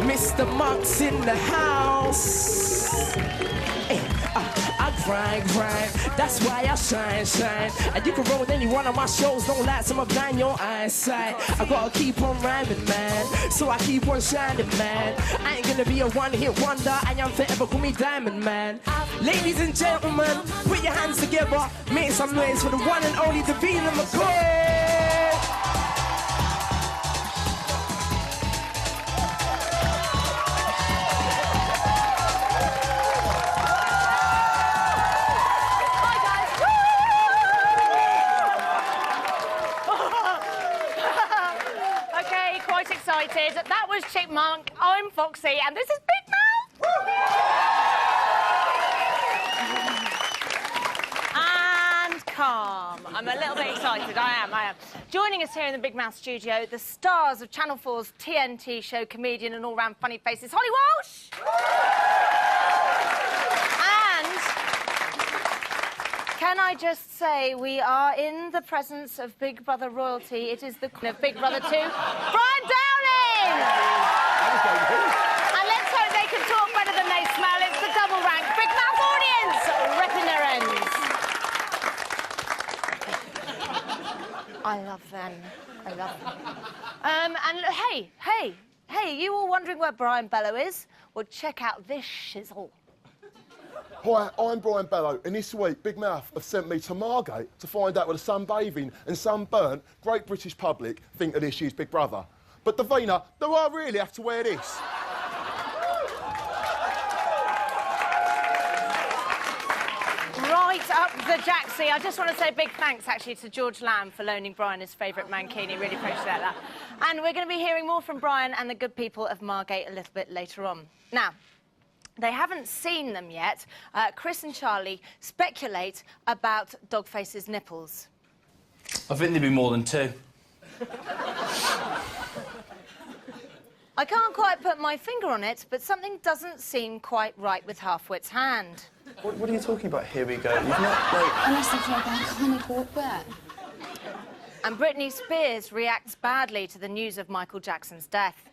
Mr. Monk's in the house. Hey, I grind, that's why I shine. And you can roll with any one of my shows, don't let some blind your eyesight. I gotta keep on rhyming, man, so I keep on shining, man. I ain't gonna be a one-hit wonder, I am forever, call me Diamond Man. Ladies and gentlemen, put your hands together, make some noise for the one and only Davina McCoy. That was Chipmunk, I'm Foxy, and this is Big Mouth! And calm. I'm a little bit excited, I am. Joining us here in the Big Mouth studio, the stars of Channel 4's TNT show, comedian and all-round funny faces, Holly Walsh! And can I just say, we are in the presence of Big Brother royalty. It is the queen of Big Brother 2, Brian Downing! And let's hope they can talk better than they smell. It's the double rank Big Mouth audience repping their ends. I love them. And hey, you all wondering where Brian Bellow is? Well, check out this shizzle. Hi, I'm Brian Bellow, and this week Big Mouth have sent me to Margate to find out what the sunbathing and sunburnt Great British public think of this year's Big Brother. But Davina, do I really have to wear this? Right up the Jacksie. I just want to say big thanks, actually, to George Lamb for loaning Brian his favourite mankini. Really appreciate that. And we're going to be hearing more from Brian and the good people of Margate a little bit later on. Now, they haven't seen them yet. Chris and Charlie speculate about Dogface's nipples. I think there'd be more than two. I can't quite put my finger on it, but something doesn't seem quite right with Halfwit's hand. What are you talking about? Here we go. You've not, like... Unless I feel like I can't walk back. And Britney Spears reacts badly to the news of Michael Jackson's death.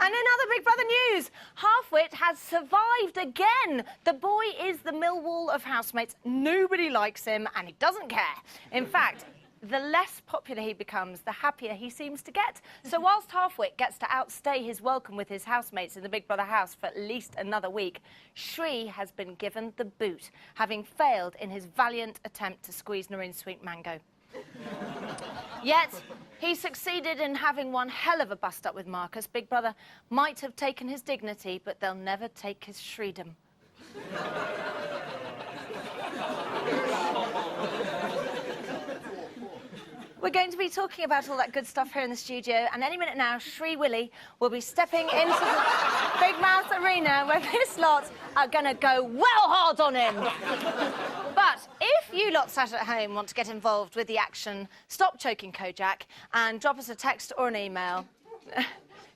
And in other Big Brother news, Halfwit has survived again. The boy is the Millwall of housemates. Nobody likes him, and he doesn't care. In fact, the less popular he becomes, the happier he seems to get. So whilst Halfwit gets to outstay his welcome with his housemates in the Big Brother house for at least another week, Shri has been given the boot, having failed in his valiant attempt to squeeze Noreen Sweet Mango. Yet, he succeeded in having one hell of a bust-up with Marcus. Big Brother might have taken his dignity, but they'll never take his Shreedom. We're going to be talking about all that good stuff here in the studio, and any minute now, Shri Willy will be stepping into the Big Mouth arena where this lot are going to go well hard on him. But if you lot sat at home want to get involved with the action, stop choking Kojak and drop us a text or an email.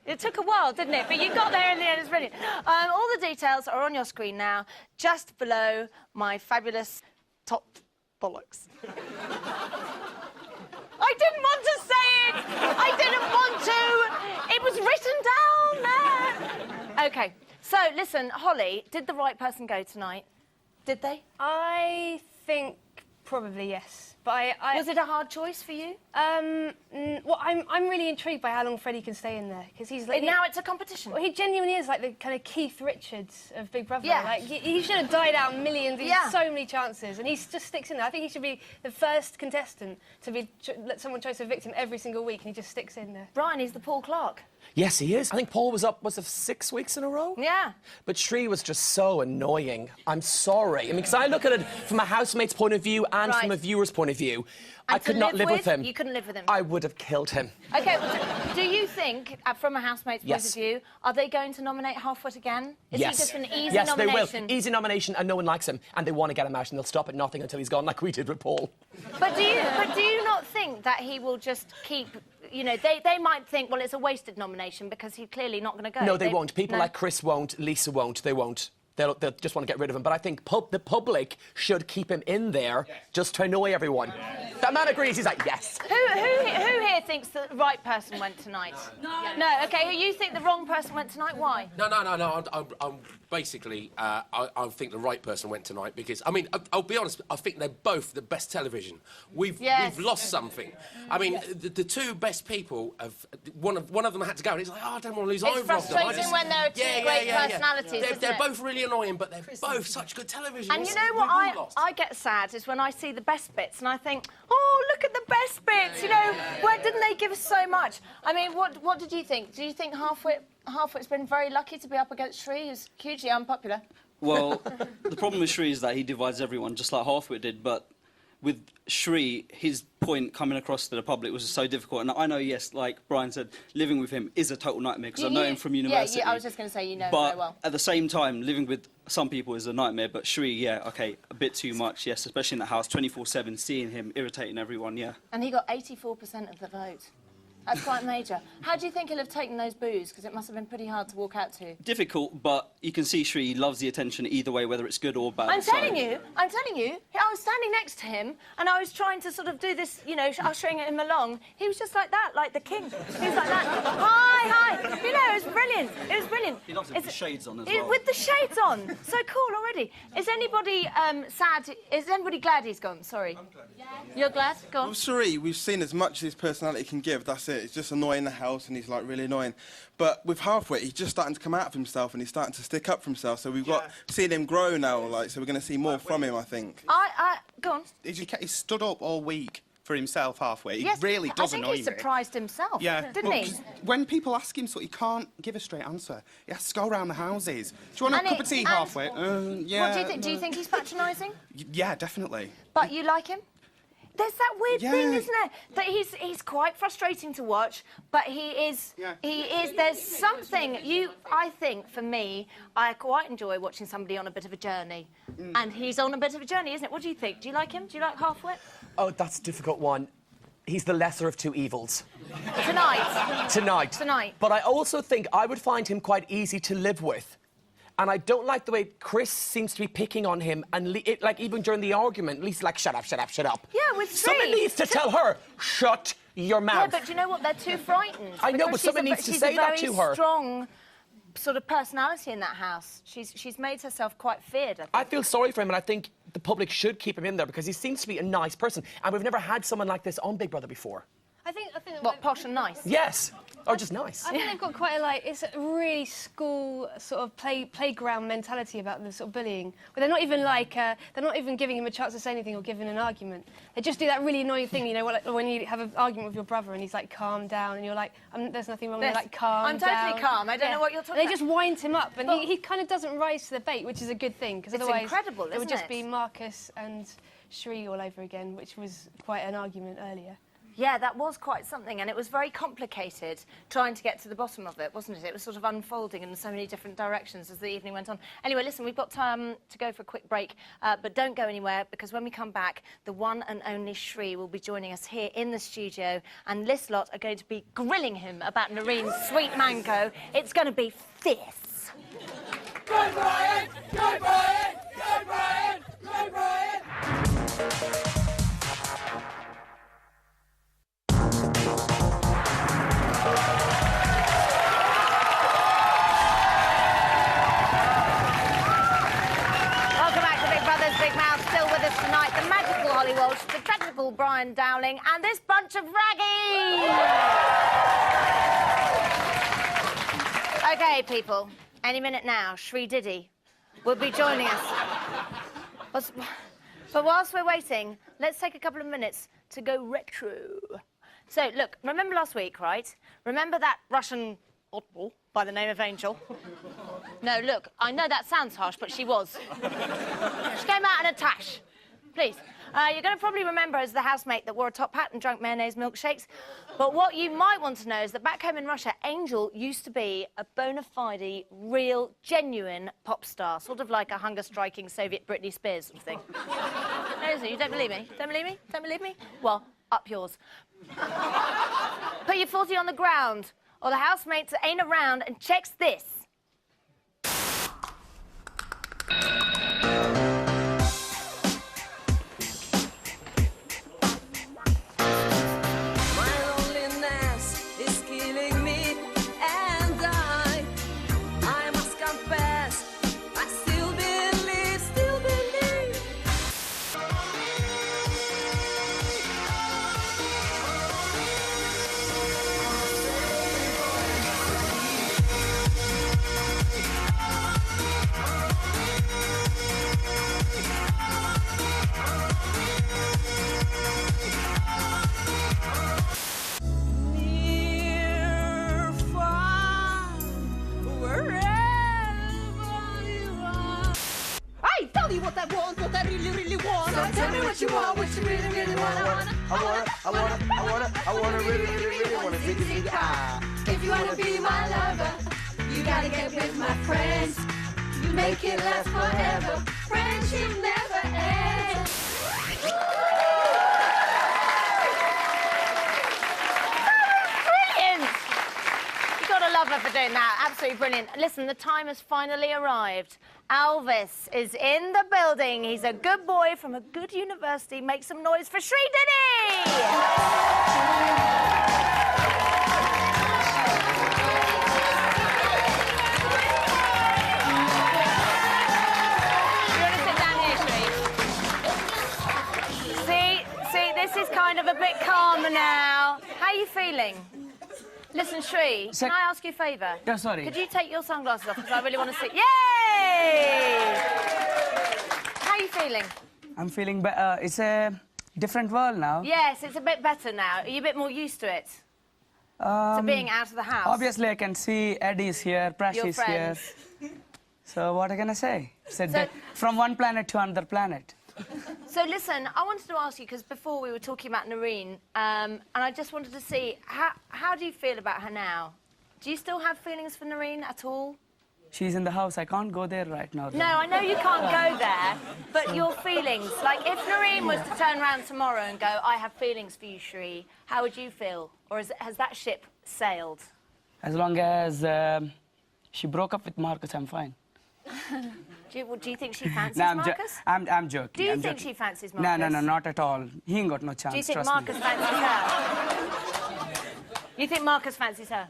It took a while, didn't it? But you got there in the end, it's brilliant. All the details are on your screen now, just below my fabulous top bollocks. I didn't want to say it! I didn't want to! It was written down there! OK, so, listen, Holly, did the right person go tonight? Did they? I think probably yes. But Was it a hard choice for you? Well, I'm really intrigued by how long Freddie can stay in there, because he's like... Now it's a competition. Well, he genuinely is like the kind of Keith Richards of Big Brother. Yeah. Like, he should have died out millions. He has so many chances, and he just sticks in there. I think he should be the first contestant to be let someone choose a victim every single week, and he just sticks in there. Brian, he's the Paul Clark. Yes, he is. I think Paul was up, was it 6 weeks in a row? Yeah. But Shri was just so annoying. I'm sorry. I mean, because I look at it from a housemate's point of view and from a viewer's point of view. And I could not live with him. You couldn't live with him? I would have killed him. OK, well, do you think, from a housemate's point of view, are they going to nominate Halfwit again? Is he just an easy nomination? Yes, they will. Easy nomination, and no one likes him. And they want to get him out, and they'll stop at nothing until he's gone, like we did with Paul. But do you not think that he will just keep... You know, they might think, well, it's a wasted nomination because he's clearly not going to go. No, they won't. People like Chris won't, Lisa won't, they won't. they'll just want to get rid of him. But I think the public should keep him in there just to annoy everyone. That man agrees. He's like, yes. Who here thinks the right person went tonight? No. Okay. Who you think the wrong person went tonight? Why? No. I'm basically, I think the right person went tonight because, I mean, I'll be honest, I think they're both the best television. We've lost something. I mean, the two best people, one of them had to go, and he's like, oh, I don't want to lose either of them. It's frustrating when there are two great personalities, They're both really annoying, but they're both such good television. And you know what I get sad is when I see the best bits and I think, oh, look at the best bits, you know, why didn't they give us so much? I mean, what did you think? Do you think Halfwit's been very lucky to be up against Shri, who's hugely unpopular? Well, the problem with Shri is that he divides everyone, just like Halfwit did, but with Shri, his point coming across to the public was so difficult. And I know, yes, like Brian said, living with him is a total nightmare because I know him from university. Yeah, I was just going to say you know him but very well. At the same time, living with some people is a nightmare. But Shri, yeah, OK, a bit too much, yes, especially in the house, 24/7, seeing him irritating everyone, yeah. And he got 84% of the vote. That's quite major. How do you think he'll have taken those boos? Because it must have been pretty hard to walk out to. Difficult, but you can see Shri loves the attention either way, whether it's good or bad. I'm telling you, I was standing next to him and I was trying to sort of do this, you know, ushering him along. He was just like that, like the king. He was like that. Hi. You know, it was brilliant. It was brilliant. He loves it with the shades on as well. With the shades on. So cool already. Is anybody sad? Is anybody glad he's gone? Sorry. I'm glad. Yeah. You're glad? Go on. Well, Shri, we've seen as much as his personality can give. That's it. It's just annoying the house and he's like really annoying. But with Halfwit, he's just starting to come out of himself and he's starting to stick up for himself. So we've got seen him grow now, like, so we're going to see more from him, I think. Go on. He stood up all week for himself, Halfwit. He Yes, really does I think annoy he me. surprised himself, didn't he? When people ask him something, he can't give a straight answer. He has to go around the houses. Do you want a cup of tea, Halfwit? Yeah. What do you think? Do you think he's patronising? Yeah, definitely. But you like him? There's that weird thing, isn't there? That he's quite frustrating to watch, but he is. There's something I think for me, I quite enjoy watching somebody on a bit of a journey, and he's on a bit of a journey, isn't it? What do you think? Do you like him? Do you like Halfwit? Oh, that's a difficult one. He's the lesser of two evils. Tonight. But I also think I would find him quite easy to live with. And I don't like the way Chris seems to be picking on him, and like even during the argument, Lisa's like, shut up. Yeah, with Shri. Someone needs to tell her, shut your mouth. Yeah, but do you know what? They're too frightened. I know, but someone needs to say that to her. She's a very strong sort of personality in that house. She's made herself quite feared, I think. I feel sorry for him, and I think the public should keep him in there because he seems to be a nice person, and we've never had someone like this on Big Brother before. I think what, posh and nice? Yes. Or just nice. I think they've got quite it's a really school sort of playground mentality about the sort of bullying. Where they're not even they're not even giving him a chance to say anything or giving an argument. They just do that really annoying thing, you know, when you have an argument with your brother and he's like, calm down, and you're like, there's nothing wrong. And they're like, calm down. I'm totally calm. I don't know what you're talking about. They just wind him up, and he kind of doesn't rise to the bait, which is a good thing, because otherwise incredible, it would just be Marcus and Shri all over again, which was quite an argument earlier. Yeah, that was quite something, and it was very complicated trying to get to the bottom of it, wasn't it? It was sort of unfolding in so many different directions as the evening went on. Anyway, listen, we've got time to go for a quick break, but don't go anywhere, because when we come back, the one and only Shri will be joining us here in the studio, and this lot are going to be grilling him about Noreen's sweet mango. It's going to be fierce. Go Brian! Go Brian! Go Brian! Go Brian! Tonight, the magical Holly Walsh, the technical Brian Dowling, and this bunch of raggies! OK, people, any minute now, Shri Diddy will be joining us. But whilst we're waiting, let's take a couple of minutes to go retro. So, look, remember last week, right? Remember that Russian oddball by the name of Angel? No, look, I know that sounds harsh, but she was. She came out in a tash. Please. You're going to probably remember her as the housemate that wore a top hat and drank mayonnaise milkshakes. But what you might want to know is that back home in Russia, Angel used to be a bona fide, real, genuine pop star, sort of like a hunger-striking Soviet Britney Spears sort of thing. No, you don't believe me? Don't believe me? Don't believe me? Well, up yours. Put your 40 on the ground, or the housemates ain't around, and checks this. what I want, what I really, really want. So tell me what you want, what you really, really want. I wanna really, really, really wanna see you. If you wanna be my lover, you gotta get with my friends. You make it last forever. Friendship never ends. Brilliant! You've got to love her for doing that. Absolutely brilliant. Listen, the time has finally arrived. Elvis is in the building. He's a good boy from a good university. Make some noise for Shri Diddy! This is kind of a bit calmer now. How are you feeling? Listen, Shri, can I ask you a favour? Yeah, sorry. Could you take your sunglasses off because I really want to see... Yay! How are you feeling? I'm feeling better. It's a different world now. Yes, it's a bit better now. Are you a bit more used to it? To being out of the house? Obviously, I can see Eddie's here, Prash is here. So what can I say? From one planet to another planet. So listen, I wanted to ask you, because before we were talking about Noreen, and I just wanted to see, how do you feel about her now? Do you still have feelings for Noreen at all? She's in the house. I can't go there right now. No, I know you can't go there, but your feelings, like if Noreen was to turn around tomorrow and go, I have feelings for you, Shri, how would you feel? Or has that ship sailed? As long as she broke up with Marcus, I'm fine. Do you think she fancies Marcus? I'm joking. Do you think she fancies Marcus? No, not at all. He ain't got no chance. Do you think Marcus fancies her? You think Marcus fancies her?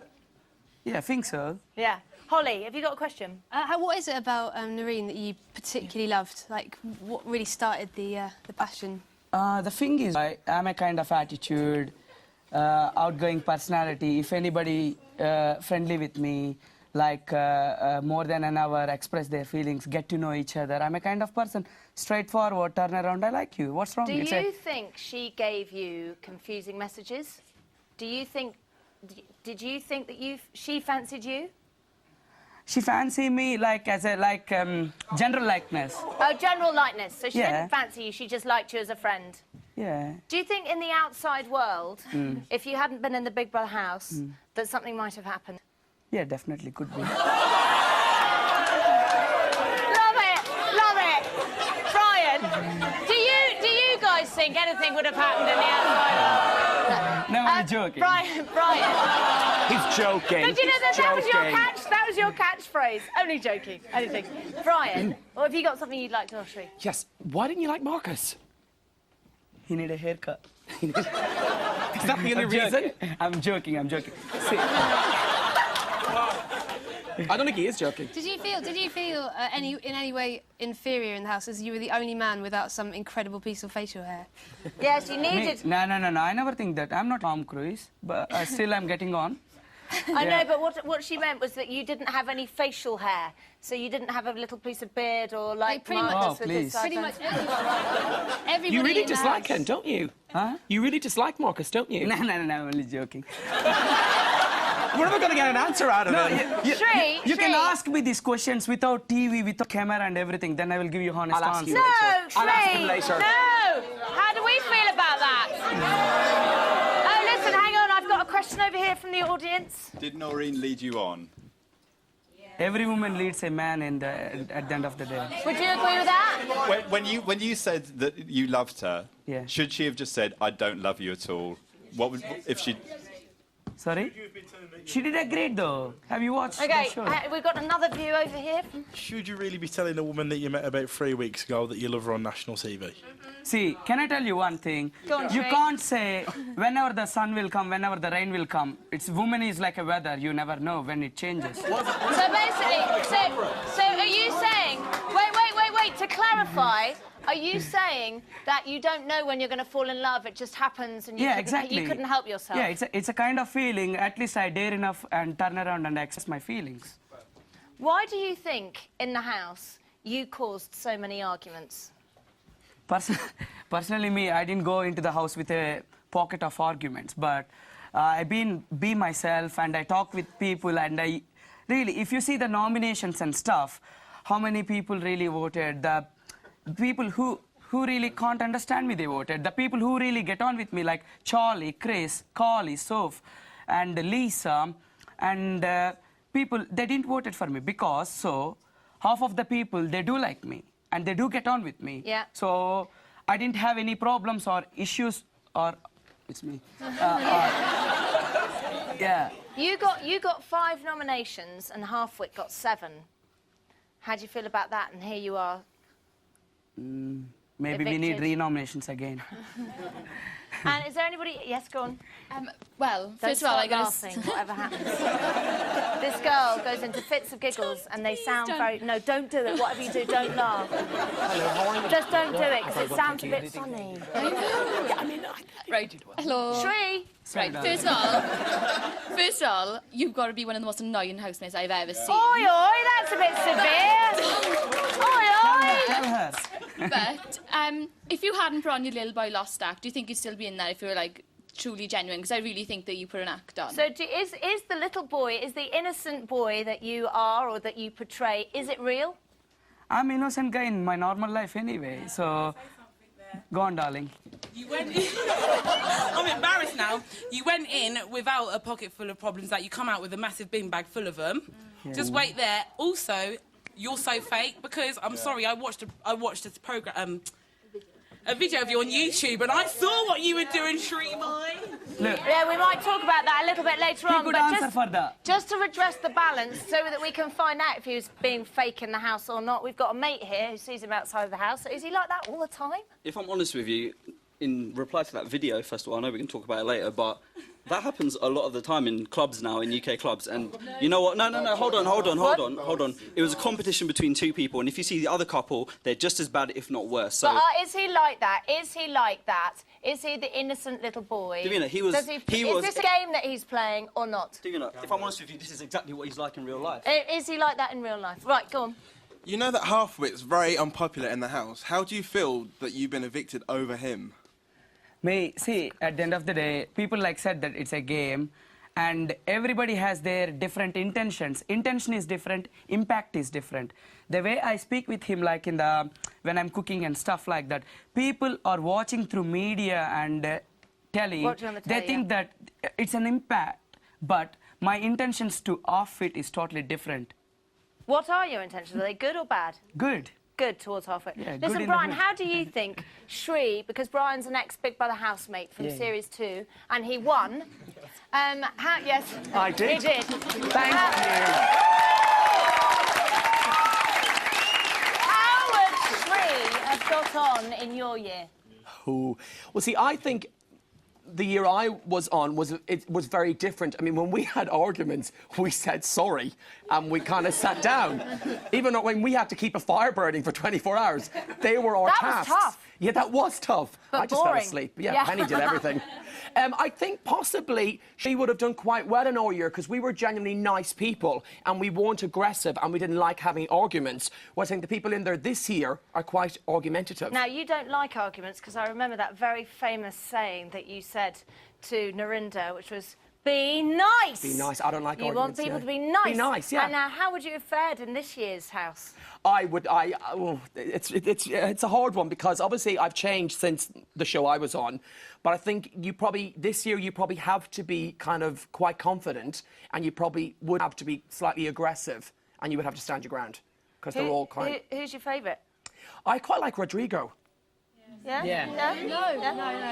Yeah, I think so. Yeah. Holly, have you got a question? What is it about Noreen that you particularly loved? Like, what really started the passion? The thing is, I'm a kind of attitude, outgoing personality. If anybody friendly with me, like more than an hour, express their feelings, get to know each other. I'm a kind of person, straightforward, turn around, I like you. What's wrong? Do you think she gave you confusing messages? Do you think, did you think that she fancied you? She fancied me like as a, general likeness. Oh, general likeness. So she didn't fancy you, she just liked you as a friend. Yeah. Do you think in the outside world, if you hadn't been in the Big Brother house, that something might have happened? Yeah, definitely could be. Love it, love it. Brian, do you guys think anything would have happened in the outside world? No, I'm joking. Brian. He's joking. But you know, that was your catchphrase. Only joking, only joking. Brian, well, have you got something you'd like to ask Shri? Yes. Why didn't you like Marcus? He need a haircut. Is that the only reason? I'm joking. See, I don't think he is joking. Did you feel in any way inferior in the house, as you were the only man without some incredible piece of facial hair? Yes, you needed... No, I never think that. I'm not Tom Cruise, but still I'm getting on. I know, but what she meant was that you didn't have any facial hair, so you didn't have a little pice of beard or like pretty much. Oh, please. Pretty much everybody. You really dislike him, don't you? Huh? You really dislike Marcus, don't you? No, I'm only joking. We're never going to get an answer out of it. You can ask me these questions without TV, without camera and everything, then I will give you honest answers. No, I'll ask him later. No! How do we feel about that? Oh, listen, hang on, I've got a question over here from the audience. Did Noreen lead you on? Every woman leads a man at the end of the day. Would you agree with that? When you said that you loved her, yeah. Should she have just said, I don't love you at all? What would, if she... Sorry? She did a great, though. Have you watched the show? We've got another view over here. Should you really be telling a woman that you met about 3 weeks ago that you love her on national TV? See, can I tell you one thing? Go on, you Shri. can't say whenever the sun will come, whenever the rain will come. Woman is like a weather. You never know when it changes. So basically, so are you saying... Wait, to clarify... Are you saying that you don't know when you're going to fall in love, it just happens and you couldn't help yourself? Yeah, it's a kind of feeling, at least I dare enough and turn around and express my feelings. Why do you think, in the house, you caused so many arguments? Personally, I didn't go into the house with a pocket of arguments, but I've be myself and I talk with people and really, if you see the nominations and stuff, how many people really voted, people who really can't understand me, they voted. The people who really get on with me, like Charlie, Chris, Carly, Soph, and Lisa, and people, they didn't vote for me because half of the people, they do like me and they do get on with me. Yeah. So I didn't have any problems or issues or it's me. Yeah. You got 5 nominations and Halfwit got 7. How do you feel about that? And here you are. Maybe we need re-nominations again. And is there anybody? Yes, go on. Well, Don't first of all, start I gotta laughing, whatever happens. This girl goes into fits of giggles, and they sound very. No, don't do it. Whatever you do, don't laugh. Hello, how are you? Just don't do it because it sounds a bit funny. I know. Yeah, I mean, Right. Hello. Shri. Right. First of all, you've got to be one of the most annoying housemates I've ever seen. Oi, oi, that's a bit severe. Oi, oi. But if you hadn't put on your little boy lost act, do you think you'd still be in there if you were like truly genuine? Because I really think that you put an act on. So is the little boy, is the innocent boy that you are or that you portray, is it real? I'm an innocent guy in my normal life anyway, so go on, darling. You went in... I'm embarrassed now. You went in without a pocket full of problems, like you come out with a massive bin bag full of them. Yeah. Just wait there. Also, you're so fake because, I'm sorry, I watched this program... a video of you on YouTube, and I saw what you were doing, Shrimai. Yeah, we might talk about that a little bit later on, Good but answer for that. just to redress the balance so that we can find out if he was being fake in the house or not, we've got a mate here who sees him outside of the house. Is he like that all the time? If I'm honest with you, in reply to that video, first of all, I know we can talk about it later, but that happens a lot of the time in clubs now, in UK clubs. And you know what? No, hold on. It was a competition between 2 people, and if you see the other couple, they're just as bad, if not worse. So, But is he like that? Is he like that? Is he the innocent little boy? Davina, he was... Is this a game that he's playing or not? Davina, if I'm honest with you, this is exactly what he's like in real life. Is he like that in real life? Right, go on. You know that Halfwit's very unpopular in the house. How do you feel that you've been evicted over him? See, at the end of the day, people said that it's a game, and everybody has their different intentions. Intention is different, impact is different. The way I speak with him, when I'm cooking and stuff like that, people are watching through media and telly. They think that it's an impact, but my intentions to off it is totally different. What are your intentions? Are they good or bad? Good. Good towards Halfway. Yeah, listen, Brian, how do you think Shri, because Brian's an ex-Big Brother housemate from Series 2, and he won, yes. I did. He did. Thank you. How would Shri have got on in your year? Well, see, I think the year I was on was very different. I mean, when we had arguments, we said sorry and we kind of sat down. Even when we had to keep a fire burning for 24 hours, they were our tasks. That was tough. Yeah, that was tough. But I just boring. fell asleep. Yeah, Penny did everything. I think possibly she would have done quite well in our year because we were genuinely nice people and we weren't aggressive and we didn't like having arguments. Whereas I think the people in there this year are quite argumentative. Now, you don't like arguments because I remember that very famous saying that you said to Narinder, which was, be nice. Be nice. I don't like arguments. You want people to be nice. Be nice, yeah. And now, how would you have fared in this year's house? It's a hard one because obviously I've changed since the show I was on, but I think this year you probably have to be kind of quite confident and you probably would have to be slightly aggressive and you would have to stand your ground because they're all kind of... Who's your favourite? I quite like Rodrigo. Yeah? Yeah. No? No.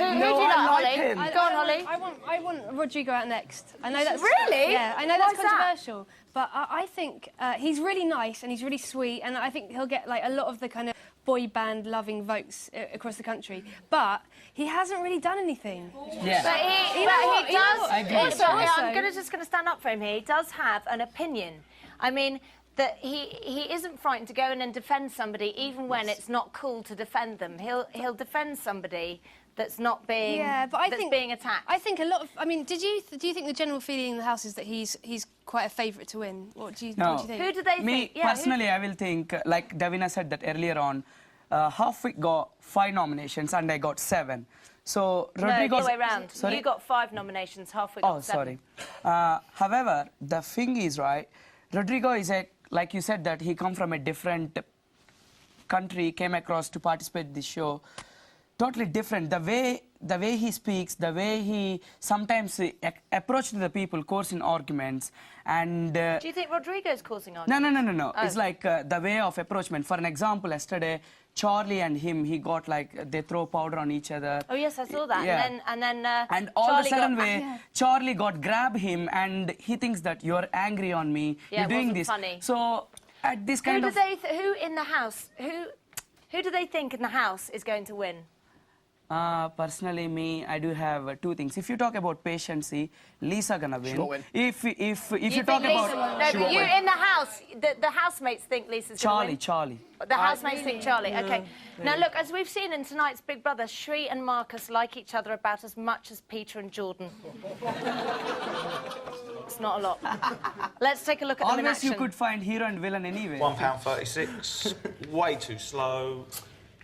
Who do you like, Holly? him. Go on, Holly. I want Rodrigo out next. I know that's really. Yeah, I know that's Why's that? controversial, but I think he's really nice and he's really sweet, and I think he'll get a lot of the kind of boy band loving votes across the country. But he hasn't really done anything. Yeah. But he does. Also, I'm just going to stand up for him here. He does have an opinion. I mean, that he isn't frightened to go in and defend somebody, even when it's not cool to defend them. He'll defend somebody that's not being being attacked. I think a lot of. I mean, do you think the general feeling in the house is that he's quite a favourite to win? What do you think? Who do they think? Me personally, I will think like Davina said that earlier on. Halfwit got 5 nominations and I got 7. So Rodrigo. No, the other way round. Sorry? You got 5 nominations. Halfwit got 7. Sorry. However, the thing is, right, Rodrigo is like you said, that he come from a different country came across to participate in this show. Totally different. The way he speaks, the way he sometimes approaches the people, causing arguments, and. Do you think Rodrigo's causing arguments? No. Oh. It's like the way of approachment. For an example, yesterday, Charlie and him, he got like they throw powder on each other. Oh yes, I saw that. Yeah. And all Charlie of a sudden got, Charlie grab him, and he thinks that you're angry on me. Yeah, you're doing it wasn't this. funny. So at this kind of. Who in the house? Who do they think in the house is going to win? Personally, I do have two things. If you talk about patience, Lisa gonna win. She won't win. If you Think talk Lisa about won't? No, but you in the house, the housemates think Lisa's going to win. Charlie. The housemates think Charlie. Okay. Now look, as we've seen in tonight's Big Brother, Shri and Marcus like each other about as much as Peter and Jordan. It's not a lot. Let's take a look at them in Always action. you could find hero and villain anyway. £1.36. Way too slow.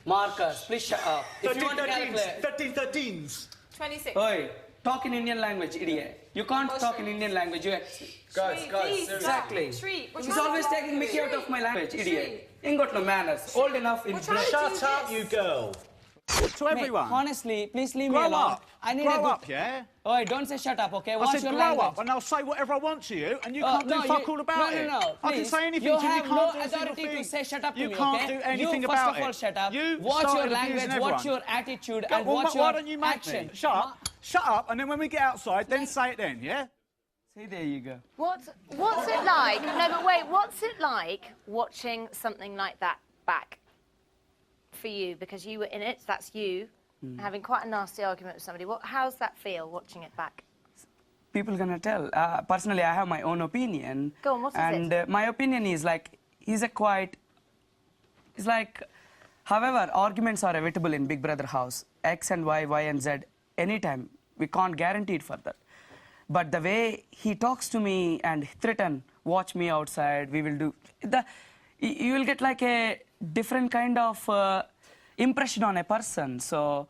Marcus, please shut up. If you want to calculate... 13s. 26. Oi, talk in Indian language, idiot. You can't talk in Indian language. Guys, Exactly. He's always taking Mickey out of my language, idiot. Ain't got no manners. Old enough in brain. Shut up, you girl. To everyone. Mate, honestly, please leave grow me alone. up. I need grow a good... up, yeah? Oi, don't say shut up, okay? I What's said your grow language? up, and I'll say whatever I want to you, and you can't do fuck all about it. No, I can please. say anything You to you, have you no can't do a single authority to thing. say shut up to You me, can't okay? do anything you, about first of all, it. shut up. You What's your started language, abusing what's everyone. your attitude, Yeah, and well, what's why your don't you make action? me? Shut up, and then when we get outside, then say it then, yeah? See, there you go. What's it like? No, but wait. What's it like watching something like that back for you? Because you were in it. That's you having quite a nasty argument with somebody. How's that feel watching it back? People gonna tell. Personally, I have my own opinion. Go on. What is and, it? my opinion is like he's a quite. It's like, however, arguments are inevitable in Big Brother house. X and Y, Y and Z. Anytime we can't guarantee it for that. But the way he talks to me and threaten, watch me outside, we will do... You will get like a different kind of impression on a person. So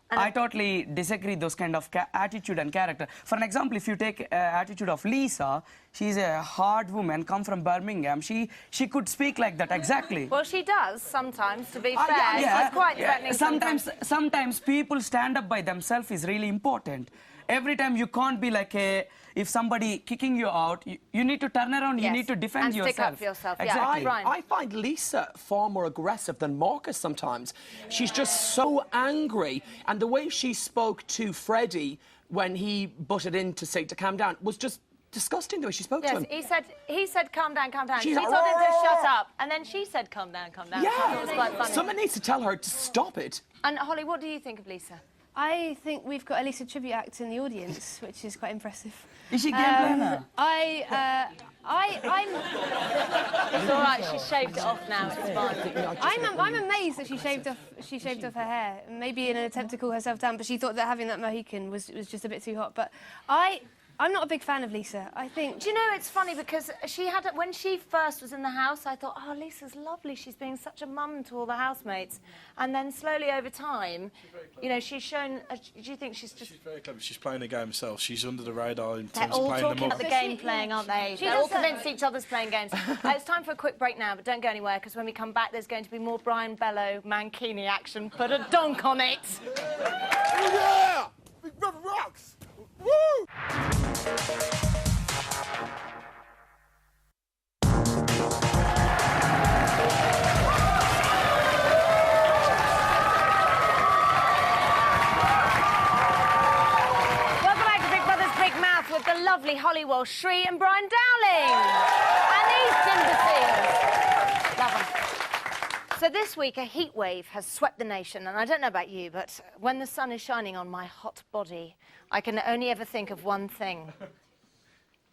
I totally disagree those kind of attitude and character. For an example, if you take attitude of Lisa, she's a hard woman, come from Birmingham. She could speak like that, exactly. Well, she does sometimes, to be fair. Yeah, She's quite threatening sometimes people stand up by themselves is really important. Every time you can't be like if somebody kicking you out, you need to turn around, you need to defend yourself. And stick up for yourself, Exactly. yeah. I find Lisa far more aggressive than Marcus sometimes. She's just so angry, and the way she spoke to Freddie when he butted in to say to calm down was just disgusting, the way she spoke to him. Yes, he said calm down, calm down. She's He like, told him to "Roar." shut up, and then she said calm down, calm down. Yeah, I thought it was quite funny. someone needs to tell her to stop it. And Holly, what do you think of Lisa? I think we've got a Lisa tribute act in the audience, which is quite impressive. Is she game planner? I'm... It's all right. She's shaved it off now. It's fine. I'm amazed that she shaved off her hair, maybe in an attempt to cool herself down. But she thought that having that Mohican was just a bit too hot. But I'm not a big fan of Lisa. I think... Do you know, it's funny because when she first was in the house, I thought, oh, Lisa's lovely. She's being such a mum to all the housemates. And then slowly over time, you know, she's shown... do you think she's just... She's very clever. She's playing the game herself. She's under the radar in They're terms of all playing talking them about up. the game playing, aren't they? They're all convinced each other's playing games. It's time for a quick break now, but don't go anywhere, because when we come back, there's going to be more Brian Bello Mankini action. Put a donk on it! Oh, yeah! Big Brother rocks! Woo! With the lovely Holly Walsh, Shri and Brian Dowling. And these Timber Seals. Love them. So this week, a heat wave has swept the nation. And I don't know about you, but when the sun is shining on my hot body, I can only ever think of one thing.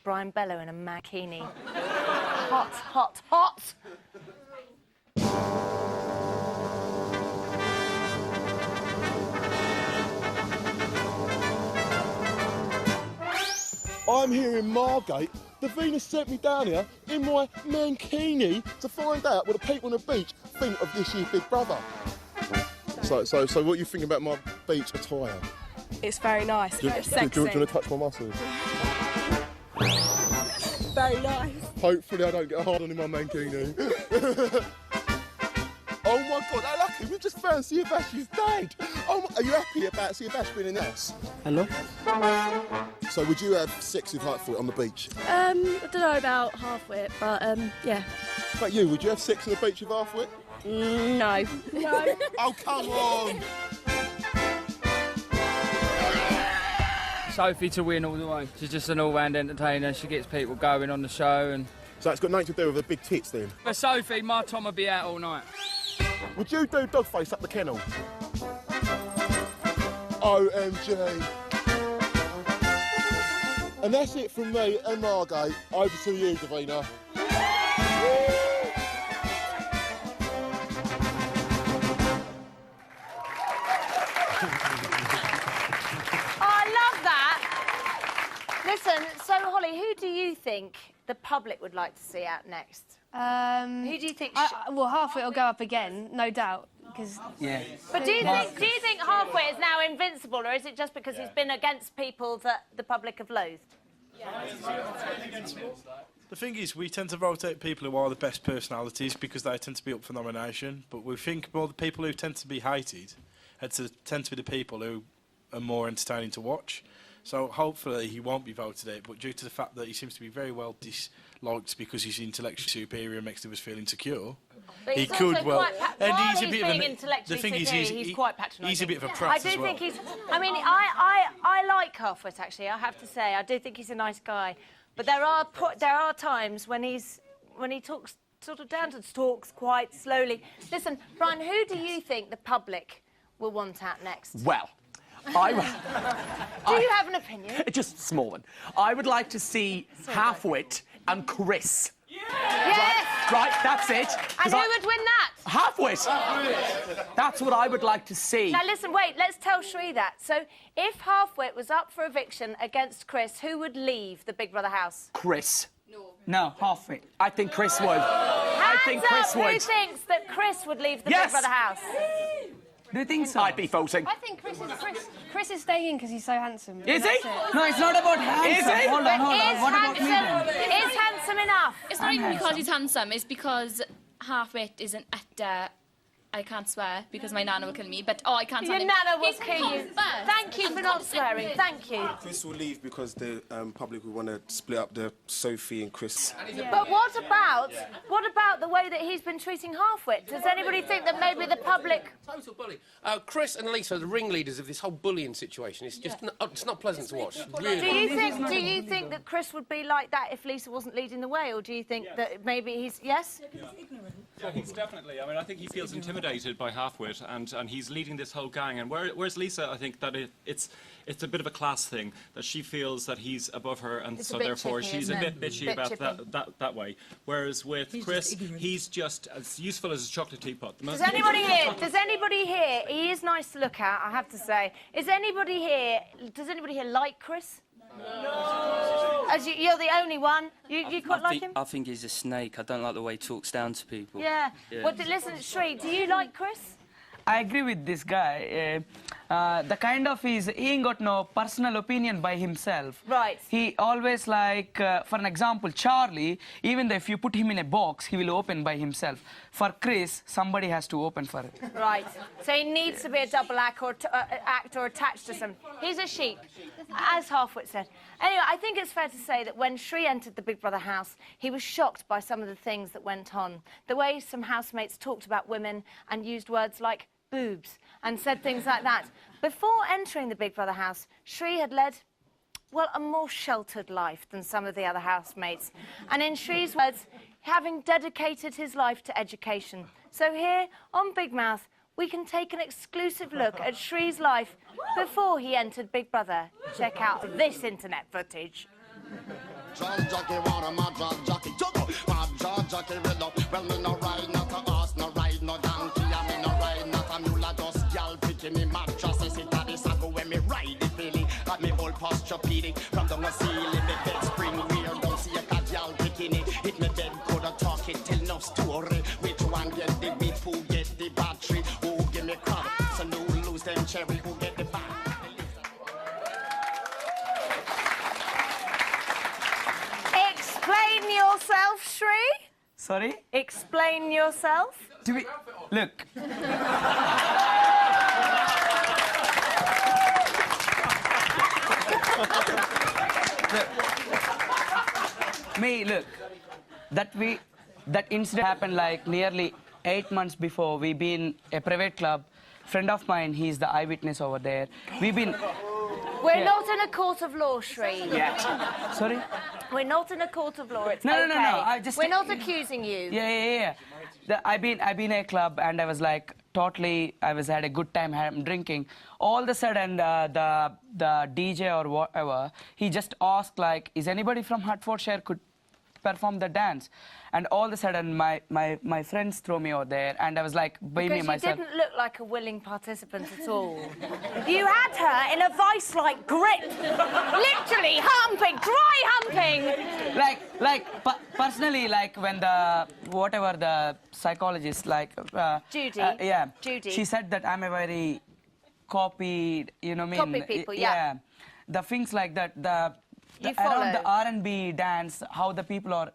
Brian Bello in a mankini. Hot, hot, hot. I'm here in Margate. Davina sent me down here in my mankini to find out what the people on the beach think of this year's Big Brother. So what do you think about my beach attire? It's very nice. Do you Very sexy. want to touch my muscles? Very nice. Hopefully I don't get hard on in my mankini. Oh my God, how lucky, we've just found Siavash's dad. Oh, are you happy about Siavash being in the house? Hello? So would you have sex with Lightfoot on the beach? I don't know about half-wit, but, yeah. But you, would you have sex on the beach with Halfwit? No. No. Oh, come on! Sophie to win all the way. She's just an all-round entertainer. She gets people going on the show and... So it's got nothing to do with the big tits then? For Sophie, my Tom will be out all night. Would you do Dogface up the kennel? OMG. And that's it from me and Margate. Over to you, Davina. Listen, so Holly, who do you think the public would like to see out next? Who do you think? Well, Halfwit will go up again, no doubt. Because yeah. But do you think Halfwit is now invincible, or is it just because he's been against people that the public have loathed? The thing is, we tend to rotate people who are the best personalities because they tend to be up for nomination. But we think more the people who tend to be hated tend to be the people who are more entertaining to watch. So hopefully he won't be voted out, but due to the fact that he seems to be very well disliked because he's intellectually superior and makes others feel insecure, but he could well. And he's a bit of intellectually superior, he's quite patronising. He's a bit of a prat as well. I do think he's. I mean, I like Halfwit actually. I have to say, I do think he's a nice guy. But there are times when he talks sort of down to talks quite slowly. Listen, Brian, who do you think the public will want out next? Well. Do you have an opinion? Just a small one. I would like to see Halfwit and Chris. Yes! Right, that's it. And who would win that? Halfwit! That's what I would like to see. Now listen, wait, let's tell Shree that. So if Halfwit was up for eviction against Chris, who would leave the Big Brother house? Chris. No, Halfwit. I think Chris would. Hands I think Chris up, would. who thinks that Chris would leave the Yes! Big Brother house? Do you think so? I'd be voting. I think Chris is staying in because he's so handsome. Is he? No, it's not about handsome. Is he? Hold on. Is What about me then? Is handsome enough? It's not even because he's handsome, it's because Halfwit is an actor. I can't swear because my nana will kill me, but I can't Your tell him. nana will He's kill you. first. Thank you for not swearing. Thank you. Chris will leave because the public will want to split up the Sophie and Chris. But what about the way that he's been treating Halfwit? Does anybody think that maybe the public... Total bully. Chris and Lisa are the ringleaders of this whole bullying situation. It's just it's not pleasant to watch. Really. Do you think that Chris would be like that if Lisa wasn't leading the way, or do you think that maybe he's... Yes? Yeah, he's definitely. I mean, I think he feels intimidated by Halfwit, and he's leading this whole gang. And whereas Lisa, I think that it's a bit of a class thing, that she feels that he's above her, and so therefore she's a bit bitchy about that way. Whereas with Chris, he's just as useful as a chocolate teapot. Does anybody here, he is nice to look at, I have to say. Does anybody here like Chris? No. As you're the only one. You quite like him? I think he's a snake. I don't like the way he talks down to people. Yeah. Well, listen, Shree, do you like Chris? I agree with this guy. The kind of he ain't got no personal opinion by himself. Right. He always like, for an example, Charlie, even though if you put him in a box, he will open by himself. For Chris, somebody has to open for it. Right. So he needs to be a double act or attached to some. He's a sheep, as Halfwit said. Anyway, I think it's fair to say that when Shree entered the Big Brother house, he was shocked by some of the things that went on. The way some housemates talked about women and used words like boobs and said things like that. Before entering the Big Brother house, Shree had led, well, a more sheltered life than some of the other housemates. And in Shree's words, having dedicated his life to education. So here, on Big Mouth, we can take an exclusive look at Shree's life before he entered Big Brother. Check out this internet footage. Jockey, wanna my jockey, jockey, well, me no ride, not a horse, no ride, no donkey, I me no ride, not a mule, just gal picking me mattress, sit at the saddle when me ride the feeling, got me whole posture peeling, from down the ceiling, me bed spring weird, don't see a gal picking it, hit me dead, coulda talk it, tell no story, which one get the beat, who get the battery, who give me crab, so no lose them cherry, who get the back. Explain yourself, Shree. Sorry? Explain yourself. to be, look. Look, that incident happened like nearly 8 months before. We been a private club. Friend of mine, he's the eyewitness over there. We've been. We're not in a court of law, Shri. Yeah. Sorry? We're not in a court of law. It's No, okay. no, no. We're not accusing you. Yeah. I've been a club and I was like totally. I had a good time drinking. All of a sudden, the DJ or whatever, he just asked like, "Is anybody from Hertfordshire could perform the dance?" And all of a sudden, my friends threw me out there, and I was like, by me myself. Because you didn't look like a willing participant at all. You had her in a vice-like grip, literally humping, dry humping. Personally, like when the psychologist, like Judy. Judy. She said that I'm a very copied, Copy people, yeah. The things like that, around the R&B dance, how the people are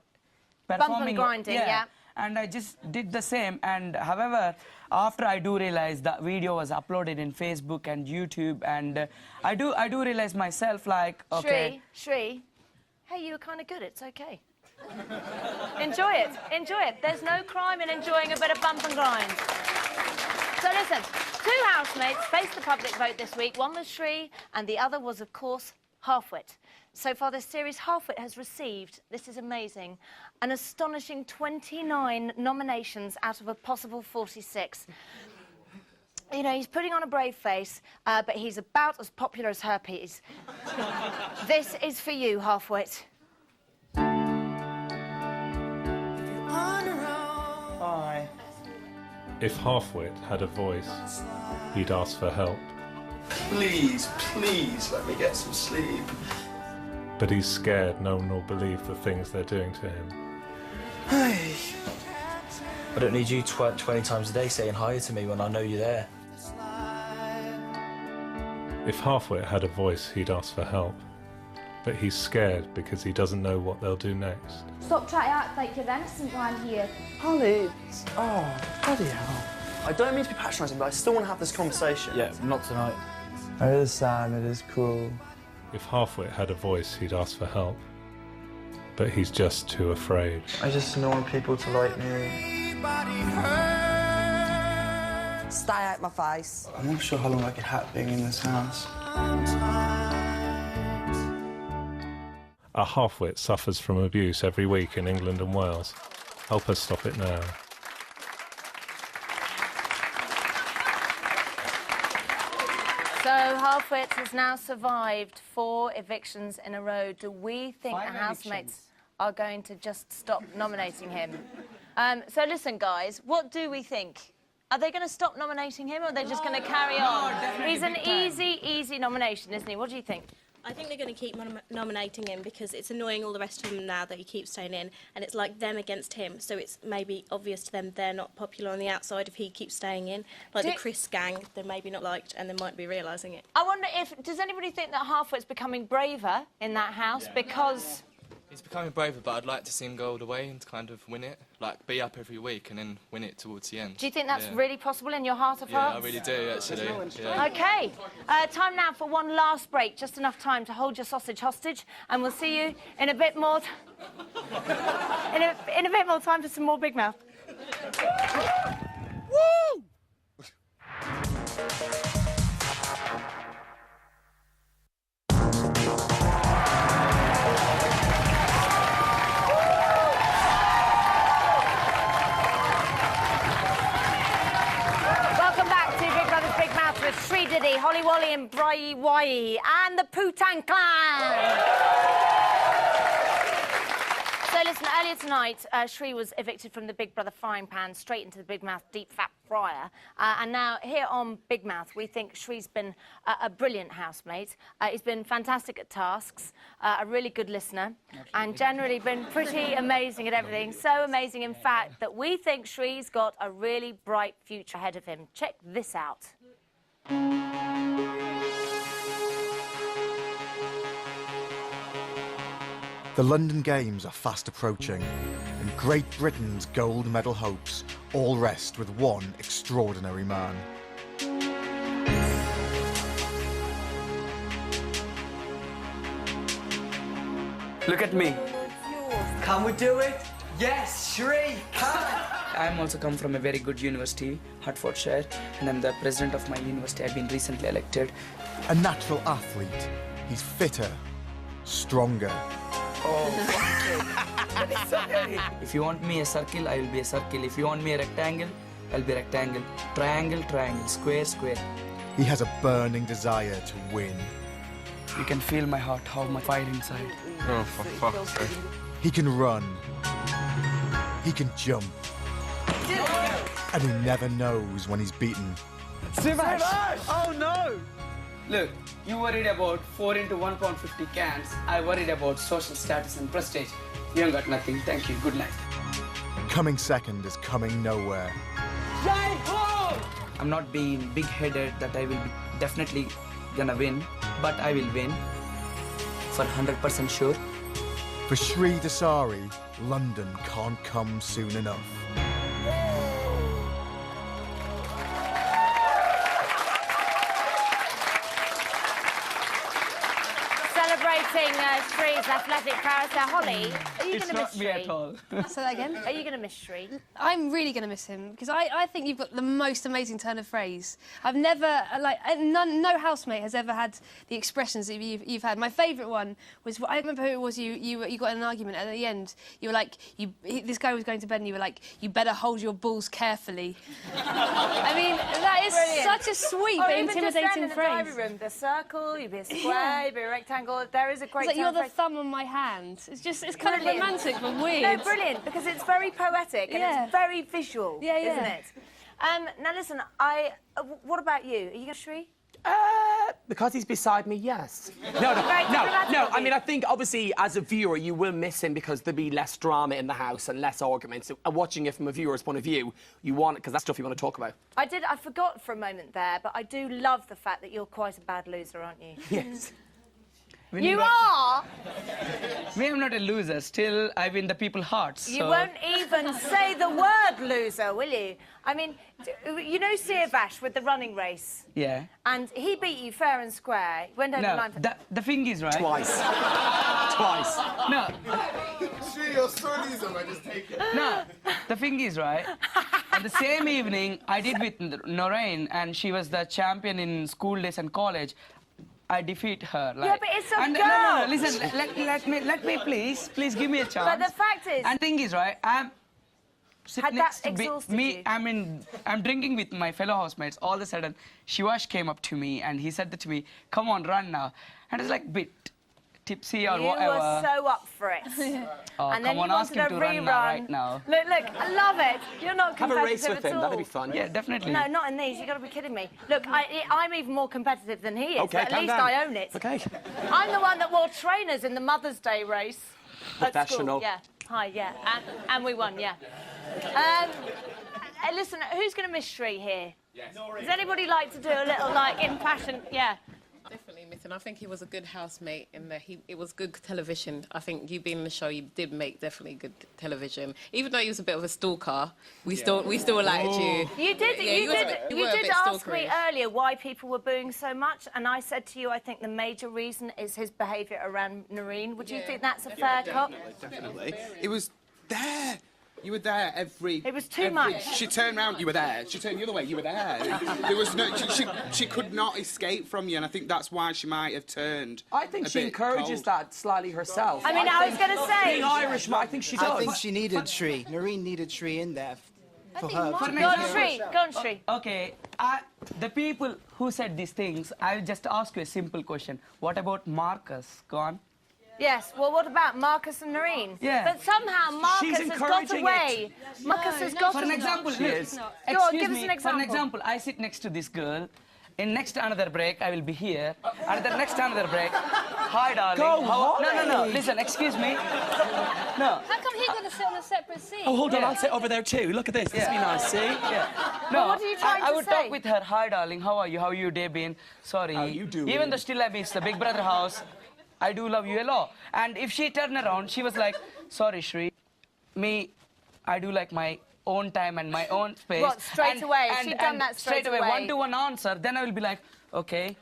performing. Bump and grinding, yeah. And I just did the same. And however, after I do realize that video was uploaded in Facebook and YouTube, and I do realize myself like, okay. Shri, hey, you were kind of good. It's okay. Enjoy it. There's no crime in enjoying a bit of bump and grind. So listen, 2 housemates faced the public vote this week. One was Shri, and the other was, of course, Halfwit. So far this series, Halfwit has received, this is amazing, an astonishing 29 nominations out of a possible 46. You know, he's putting on a brave face, but he's about as popular as herpes. This is for you, Halfwit. Hi. If Halfwit had a voice, he'd ask for help. Please, please let me get some sleep. But he's scared no one will believe the things they're doing to him. Hey. I don't need you 20 times a day saying hi to me when I know you're there. If Halfwit had a voice, he'd ask for help. But he's scared because he doesn't know what they'll do next. Stop trying to act like you're innocent around here. Holly, oh, bloody hell. I don't mean to be patronising, but I still want to have this conversation. Yeah, not tonight. It is sad, it is cruel. If Halfwit had a voice, he'd ask for help. But he's just too afraid. I just don't want people to like me. Stay out my face. I'm not sure how long I could hack being in this house. A Halfwit suffers from abuse every week in England and Wales. Help us stop it now. So Halfwit has now survived 4 evictions in a row. Do we think the housemates are going to just stop nominating him? So listen, guys, what do we think? Are they going to stop nominating him, or are they just going to carry on? He's an easy nomination, isn't he? What do you think? I think they're going to keep nominating him because it's annoying all the rest of them now that he keeps staying in, and it's like them against him, so it's maybe obvious to them they're not popular on the outside if he keeps staying in. Like the Chris gang, they're maybe not liked, and they might be realising it. I wonder does anybody think that Halfwit's becoming braver in that house because... He's becoming braver, but I'd like to see him go all the way and kind of win it. Like, be up every week and then win it towards the end. Do you think that's really possible in your heart of hearts? Yeah, I really do, actually. Yeah. OK. Time now for one last break. Just enough time to hold your sausage hostage. And we'll see you in a bit more... in a bit more time for some more Big Mouth. Woo! Shri Diddy, Holly Wally and Bri Wai and the Pootan Clan. So listen, earlier tonight, Shri was evicted from the Big Brother frying pan straight into the Big Mouth deep fat fryer. And now here on Big Mouth, we think Shri's been a brilliant housemate. He's been fantastic at tasks, a really good listener, and generally been pretty amazing at everything. So amazing, in fact, that we think Shri's got a really bright future ahead of him. Check this out. The London Games are fast approaching, and Great Britain's gold medal hopes all rest with one extraordinary man. Look at me. Can we do it? Yes, Shri, can! I'm also come from a very good university, Hertfordshire, and I'm the president of my university. I've been recently elected. A natural athlete. He's fitter, stronger. If you want me a circle, I will be a circle. If you want me a rectangle, I'll be a rectangle. Triangle, triangle. Square, square. He has a burning desire to win. You can feel my heart, how much fire inside. Oh, for fuck's sake. He can run. He can jump. And he never knows when he's beaten. Sivash! Oh no! Look, you worried about 4 into 1 pound 50 cans. I worried about social status and prestige. You ain't got nothing. Thank you. Good night. Coming second is coming nowhere. I'm not being big-headed that I will be definitely gonna win, but I will win. For 100% sure. For Shri Dasari, London can't come soon enough. Celebrating Shri's athletic prowess there. Holly, are you going to miss Shri? It's not me at all. Say that again? Are you going to miss Shri? I'm really going to miss him because I think you've got the most amazing turn of phrase. I've never, no housemate has ever had the expressions that you've had. My favourite one was, I remember who it was, you got in an argument and at the end. You were like, this guy was going to bed and you were like, you better hold your balls carefully. I mean, that is such a sweet but intimidating phrase. In the room, the circle, you'd be a square, you'd be a rectangle. There is a great. It's like you're the thumb on my hand. It's kind of romantic but weird. No, brilliant, because it's very poetic and it's very visual, isn't it? Now listen, what about you? Are you going to Shri? Because he's beside me, yes. No. I mean, I think, obviously, as a viewer, you will miss him because there'll be less drama in the house and less arguments. Watching it from a viewer's point of view, you want it because that's stuff you want to talk about. I forgot for a moment there, but I do love the fact that you're quite a bad loser, aren't you? Yes. You are? Me, I'm not a loser. Still, I win the people's hearts. So. You won't even say the word loser, will you? I mean, you know Sivash with the running race? Yeah. And he beat you fair and square. He went over the line for... the thing is, right? Twice. No. Sure, you're so loser, I just take it. No, the thing is, right? On the same evening, I did with Noreen, and she was the champion in school days and college. I defeat her. Like, yeah, but it's a girl. No, listen, let me please give me a chance. But the fact is... And thing is, right, I'm sitting next to me. I'm drinking with my fellow housemates. All of a sudden, Shivash came up to me and he said to me, "Come on, run now." And it's like bit tipsy or whatever. You were so up for it. Oh, and then come on, you ask wanted him a to rerun. run now, right now. Look, I love it. You're not competitive Have a race with at him, all. that'd be fun. Yeah, definitely. No, not in these. You've got to be kidding me. Look, I'm even more competitive than he is. Okay, but at least I own it. Okay. I'm the one that wore trainers in the Mother's Day race. Professional. At school. Yeah. Hi, yeah. And we won, yeah. Listen, who's going to miss Shri here? Yes. Does anybody like to do a little, impassioned... Yeah. Definitely miss him. I think he was a good housemate in that it was good television. I think you being in the show, you did make definitely good television. Even though he was a bit of a stalker, we still liked you. You did ask me earlier why people were booing so much, and I said to you, I think the major reason is his behaviour around Noreen. Would you think that's a fair cop? Definitely. It was there. You were there every... It was too much. She turned round, you were there. She turned the other way, you were there. There was no... She could not escape from you, and I think that's why she might have turned. I think she encourages that slightly herself. I mean, I was going to say... Being Irish, I think she does. I think she needed Shri. Noreen needed Shri in there for her. Go on, Shri. Okay, the people who said these things, I'll just ask you a simple question. What about Marcus? Go on. Yes, well, what about Marcus and Noreen? Yeah. But somehow Marcus has got away. Marcus has got away. For an example, Go on, give us an example. For an example, I sit next to this girl. In next another break, I will be here. And the next another break, hi, darling. No. Listen, excuse me. No. How come he's going to sit on a separate seat? Oh, hold on, I'll sit over there too. Look at this. This would be nice, see? Yeah. No, what are you trying to say? I would talk with her. Hi, darling. How are you? How your day been? Sorry. How you doing? Even though still I miss the Big Brother house, I do love you a lot. And if she turned around, she was like, sorry, Shri. Me I do like my own time and my own space. What, straight away? She'd done that straight away. One-to-one answer, then I will be like, okay,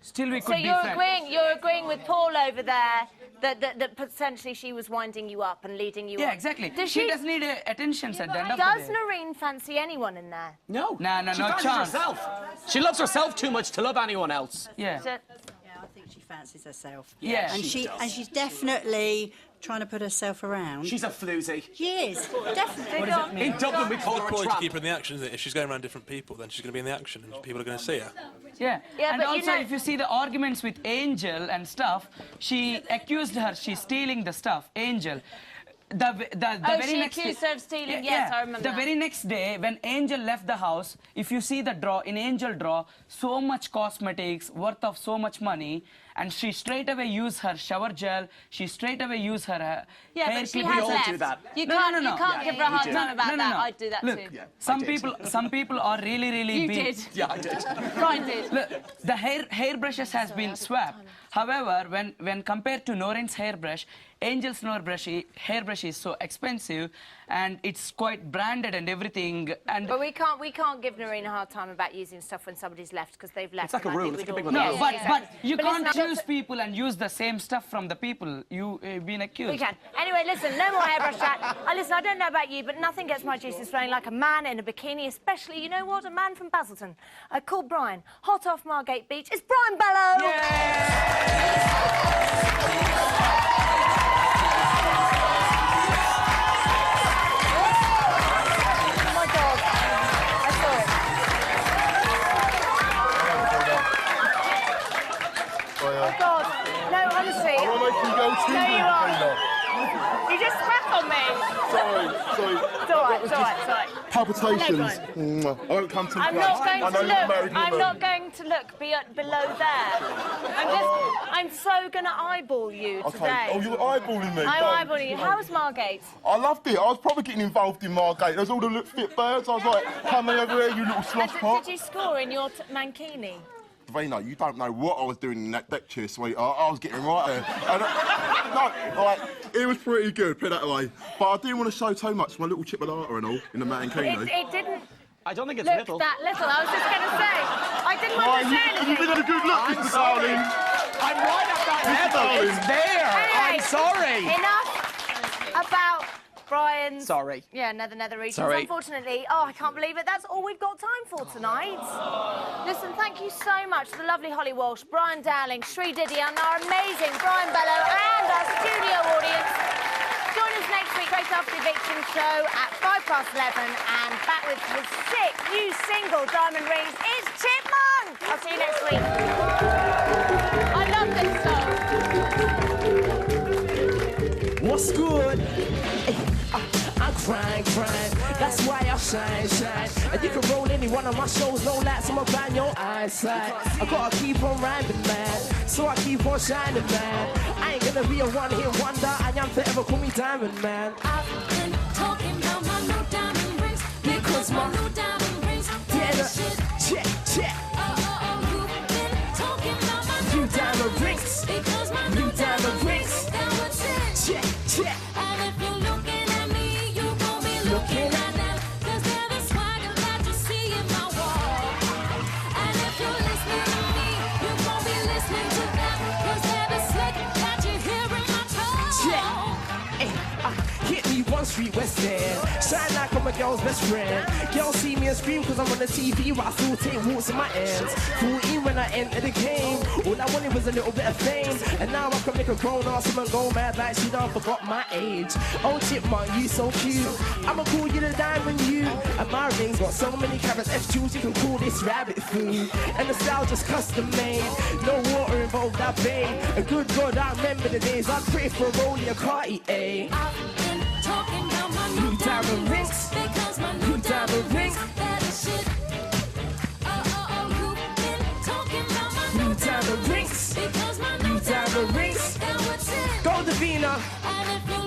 still we could be friends. You're agreeing with Paul over there that potentially she was winding you up and leading you on. Yeah, exactly. She does need attention at the end of the Does day. Noreen fancy anyone in there? No. No, She no fancies chance. herself. She loves herself too much to love anyone else. Yeah. So, I think she fancies herself. Yeah, and she does. she's definitely trying to put herself around. She's a floozy. She is, definitely. What does it mean? In Dublin, we call her a It's tramp. to keep her in the action, isn't it? If she's going around different people, then she's going to be in the action, and people are going to see her. Yeah, Yeah, and but also if you see the arguments with Angel and stuff, she accused her, she's stealing the stuff, Angel. The very she next accused her of stealing, yes, I remember The that. very next day, when Angel left the house, if you see the draw, in Angel draw, so much cosmetics, worth of so much money, and she straight away used her shower gel, she straight away used her hair but she clipping. has left. do that. You No, can't, no, no. You can't give her a hard did. time about that. I'd do that Look, too. some people are really You big. did. Yeah, I did. Brian did. Look, the hairbrushes has been swapped. However, when compared to Noreen's hairbrush, Angel's hairbrush is so expensive, and it's quite branded and everything. And But we can't give Noreen a hard time about using stuff when somebody's left because they've left. It's like a and I rule, think it's like we'd a big all- one. no, Yeah, but you But can't listen, choose people and use the same stuff from the people you've been accused. We can. Anyway, listen, no more hairbrush chat. Listen, I don't know about you, but nothing gets my juices flowing like a man in a bikini, especially, you know what, a man from Basildon. Called Brian, hot off Margate Beach. It's Brian Bellow! Oh my God. I saw it. Oh God. No, honestly. I want to make you go too. No, you are. You just spat on me. Sorry. It's all right, it's all right, it's all right. Palpitations. Hello, I won't come to I'm place. not going I to know you're a married look. I'm woman. not going to look below there. I'm so going to eyeball you Okay. today. Oh, you're eyeballing me. I'm Don't. eyeballing you. How was Margate? I loved it. I was probably getting involved in Margate. There's all the little fit birds. I was like, come over here, you little slosh pot. Did you score in your mankini? Davina, you don't know what I was doing in that deck chair, sweetheart. I was getting right there. And, no, like, it was pretty good, put it that way. But I didn't want to show too much, my little chipolata and all, in the mankini. It didn't I don't think it's look little. that little. I was just going to say. I didn't want to say anything. You've been a good look, Mr. Darling. I'm right at that level. It's there. Anyway, I'm sorry. Enough about Brian's... Sorry. Yeah, nether regions. Sorry. Unfortunately, I can't believe it. That's all we've got time for tonight. Listen, thank you so much to the lovely Holly Walsh, Brian Dowling, Sri Diddy, and our amazing Brian Bellow, and our studio audience. Join us next week, straight after the eviction show at 11:05, and back with his sick new single, Diamond Rings. It's Chipmunk! I'll see you next week. I love this song. What's good? I'm crying. That's why I shine. And you can roll any one of my shows, no lights, I'ma blind your eyesight. I gotta keep on rhyming, man. So I keep on shining, man. I ain't gonna be a one-hit wonder. I am forever, call me Diamond Man. I've been talking about my new diamond rings because my new diamond rings. Check. You've been talking about my New diamond rings. because my New diamond rings. That was it. Check. And if you're looking at me, you gon' be looking at them. 'Cause they're the swagger that you see in my wall. And if you're listening to me, you gon' be listening to them. 'Cause they're the slick that you hear in my tone. Hit me one street West End. Shine like I'm a girl's best friend. Girls see me and scream cause I'm on the TV while I still take walks in my ends. 14 when I entered the game. All I wanted was a little bit of fame. And now I can make a grown ass woman go mad like she done forgot my age. Oh Chipmunk, you so cute. I'ma call you the diamond you. And my rings got so many carats, F-jewels, you can call this rabbit food. And the style just custom made. No water involved, I bathe. And good God, I remember the days I'd pray for a Rollie, a Cartier. Talking about my New diamond rings. because my New diamond rings. that is shit. You've been talking about my New diamond rings. because my New diamond rings. that was it. Go Davina. And if you